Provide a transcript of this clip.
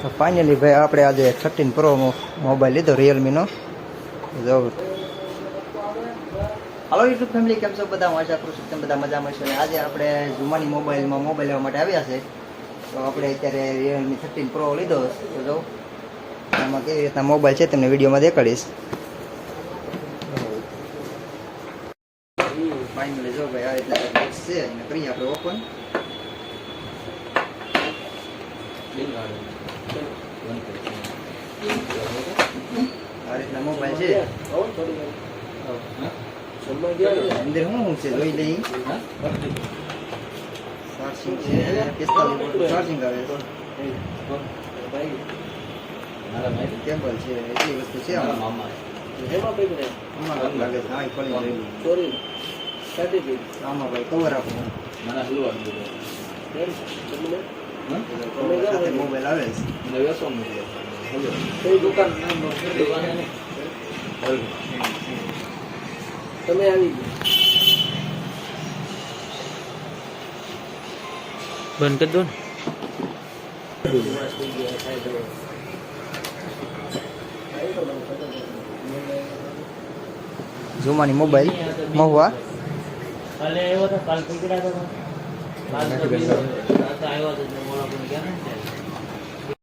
તો ફાઇનલી ભાઈ આપણે આજે 13 પ્રો મોબાઈલ લીધો રિયલમીનો. જો હાલો યુટ્યુબ ફેમિલી, કેમ છો બધા? આશા કરું છું તમે બધા મજામાં છો. અને આજે આપણે જુમાની મોબાઈલમાં મોબાઈલ લેવા માટે આવ્યા છે. તો આપણે અત્યારે રિયલમી 13 પ્રો લીધો. તો જો આમાં કેવી રીતના મોબાઈલ છે તમને વિડીયોમાં દેખાડીશ. ફાઇનલી જો ભાઈ આ રીતના બોક્સ છે અને કરીએ આપણે ઓપન. આ રીતના મોબાઈલ છે. અંદર શું છે જોઈ લઈ. ચાર્જિંગ છે 45 ચાર્જિંગ આવે છે. કેબલ છે, એટલી વસ્તુ છે આમાં લાગે છે. હા ખોલી જોઈ આમાં ભાઈ કવર આપો. મોબાઈલ આવે છે દુકાન તમે આવી બંધ કરી દો ને. ઝુમાની મોબાઈલ મહુવા. કાલે આવ્યો તો કાલ પકડાતો હતો. કાલ તો આવ્યો તો મોળા પણ ગયા ને.